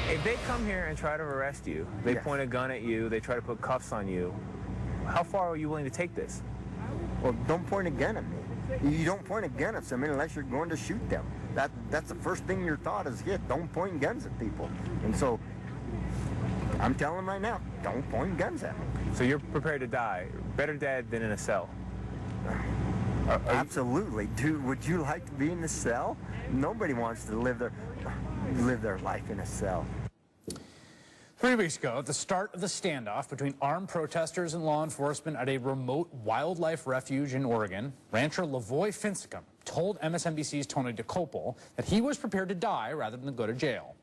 If they come here and try to arrest you, they point a gun at you, they try to put cuffs on you, how far are you willing to take this? Well, don't point a gun at me. You don't point a gun at somebody unless you're going to shoot them. That's the first thing your thought is hit. Don't point guns at people. And so I'm telling them right now, don't point guns at me. So you're prepared to die. Better dead than in a cell. Absolutely. Dude, would you like to be in a cell? Nobody wants to live their life in a cell. 3 weeks ago, at the start of the standoff between armed protesters and law enforcement at a remote wildlife refuge in Oregon, rancher Lavoy Finsicum told MSNBC's Tony DeCopel that he was prepared to die rather than go to jail.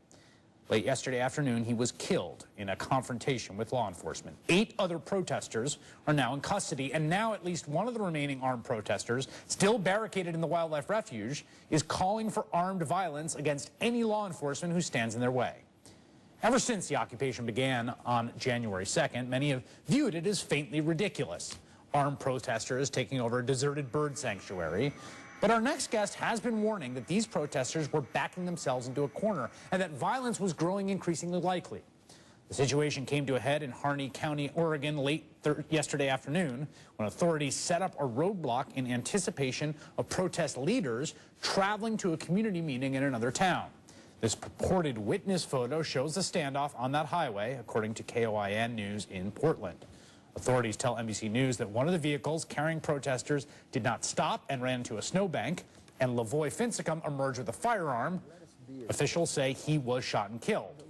Late yesterday afternoon, he was killed in a confrontation with law enforcement. 8 other protesters are now in custody, and now at least one of the remaining armed protesters, still barricaded in the wildlife refuge, is calling for armed violence against any law enforcement who stands in their way. Ever since the occupation began on January 2nd, many have viewed it as faintly ridiculous. Armed protesters taking over a deserted bird sanctuary. But our next guest has been warning that these protesters were backing themselves into a corner and that violence was growing increasingly likely. The situation came to a head in Harney County, Oregon, late yesterday afternoon when authorities set up a roadblock in anticipation of protest leaders traveling to a community meeting in another town. This purported witness photo shows the standoff on that highway, according to KOIN News in Portland. Authorities tell NBC News that one of the vehicles carrying protesters did not stop and ran into a snowbank, and Lavoy Finsicum emerged with a firearm. Officials say he was shot and killed.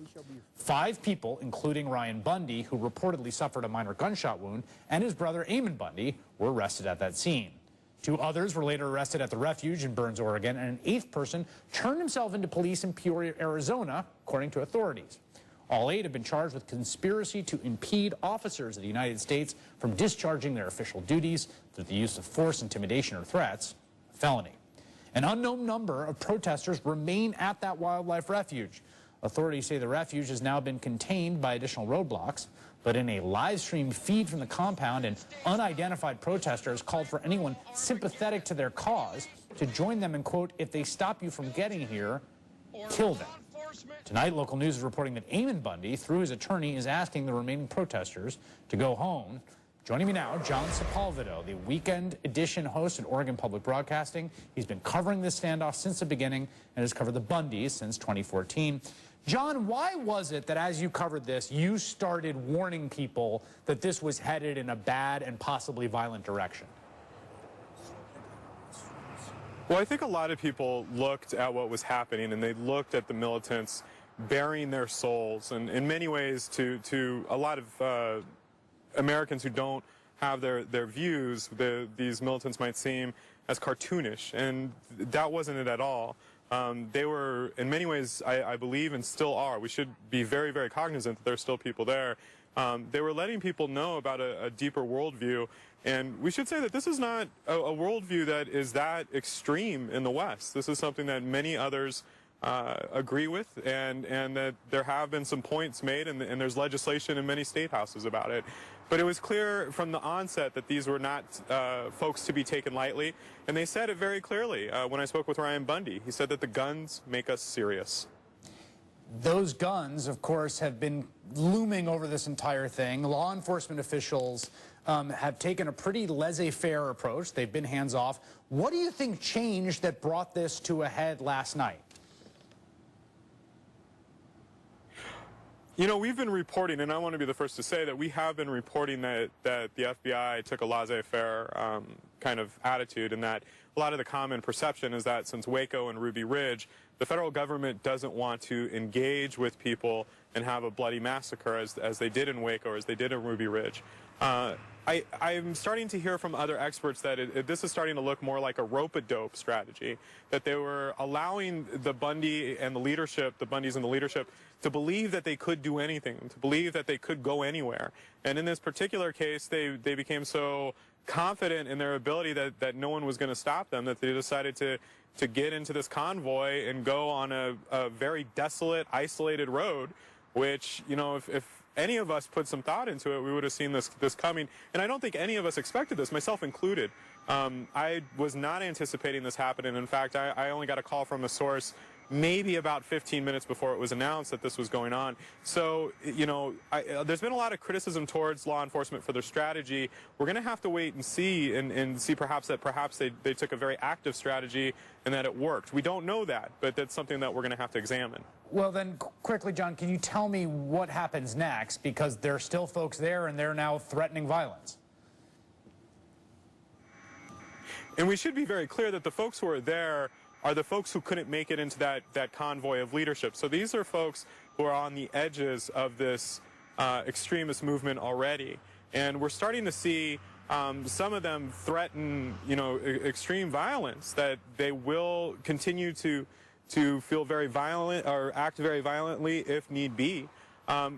5 people, including Ryan Bundy, who reportedly suffered a minor gunshot wound, and his brother Eamon Bundy, were arrested at that scene. 2 others were later arrested at the refuge in Burns, Oregon, and an 8th person turned himself into police in Peoria, Arizona, according to authorities. All 8 have been charged with conspiracy to impede officers of the United States from discharging their official duties through the use of force, intimidation, or threats, a felony. An unknown number of protesters remain at that wildlife refuge. Authorities say the refuge has now been contained by additional roadblocks, but in a live-streamed feed from the compound, an unidentified protesters called for anyone sympathetic to their cause to join them and, quote, if they stop you from getting here, kill them. Tonight, local news is reporting that Eamon Bundy, through his attorney, is asking the remaining protesters to go home. Joining me now, John Sepulvado, the weekend edition host at Oregon Public Broadcasting. He's been covering this standoff since the beginning and has covered the Bundys since 2014. John, why was it that as you covered this, you started warning people that this was headed in a bad and possibly violent direction? Well, I think a lot of people looked at what was happening and they looked at the militants bearing their souls, and in many ways to a lot of Americans who don't have their views, these militants might seem as cartoonish, and that wasn't it at all. They were, in many ways, I believe, and still are. We should be very, very cognizant that there's still people there. They were letting people know about a deeper worldview, and we should say that this is not a worldview that is that extreme in the West. This is something that many others agree with, and that there have been some points made, and there's legislation in many state houses about it. But it was clear from the onset that these were not folks to be taken lightly, and they said it very clearly. When I spoke with Ryan Bundy, he said that the guns make us serious. Those guns, of course, have been looming over this entire thing. Law enforcement officials have taken a pretty laissez-faire approach. They've been hands-off. What do you think changed that brought this to a head last night? You know, we've been reporting, and I want to be the first to say that we have been reporting that the FBI took a laissez-faire kind of attitude, and that a lot of the common perception is that since Waco and Ruby Ridge, the federal government doesn't want to engage with people and have a bloody massacre as they did in Waco or as they did in Ruby Ridge. I'm starting to hear from other experts that this is starting to look more like a rope-a-dope strategy, that they were allowing the Bundy and the leadership, the Bundys and the leadership, to believe that they could do anything, to believe that they could go anywhere. And in this particular case, they became so confident in their ability that no one was going to stop them, that they decided to get into this convoy and go on a very desolate, isolated road, which, you know, if any of us put some thought into it, we would have seen this coming. And I don't think any of us expected this, myself included. I was not anticipating this happening. In fact, I only got a call from a source maybe about 15 minutes before it was announced that this was going on. So, you know, there's been a lot of criticism towards law enforcement for their strategy. We're going to have to wait and see perhaps they took a very active strategy and that it worked. We don't know that, but that's something that we're going to have to examine. Well, then, quickly, John, can you tell me what happens next? Because there are still folks there, and they're now threatening violence. And we should be very clear that the folks who are there are the folks who couldn't make it into that convoy of leadership. So these are folks who are on the edges of this extremist movement already. And we're starting to see some of them threaten, you know, extreme violence, that they will continue to feel very violent or act very violently if need be.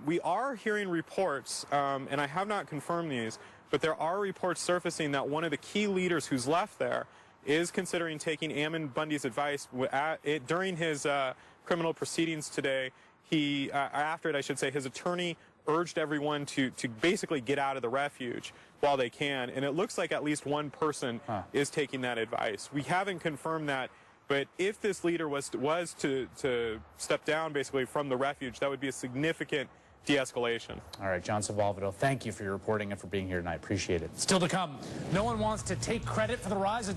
We are hearing reports, and I have not confirmed these, but there are reports surfacing that one of the key leaders who's left there is considering taking Ammon Bundy's advice during his criminal proceedings today. After it, I should say, his attorney urged everyone to basically get out of the refuge while they can, and it looks like at least one person is taking that advice. We haven't confirmed that, but if this leader was to step down basically from the refuge, that would be a significant de-escalation. All right, John Sepulvado, thank you for your reporting and for being here tonight. Appreciate it. Still to come, no one wants to take credit for the rise of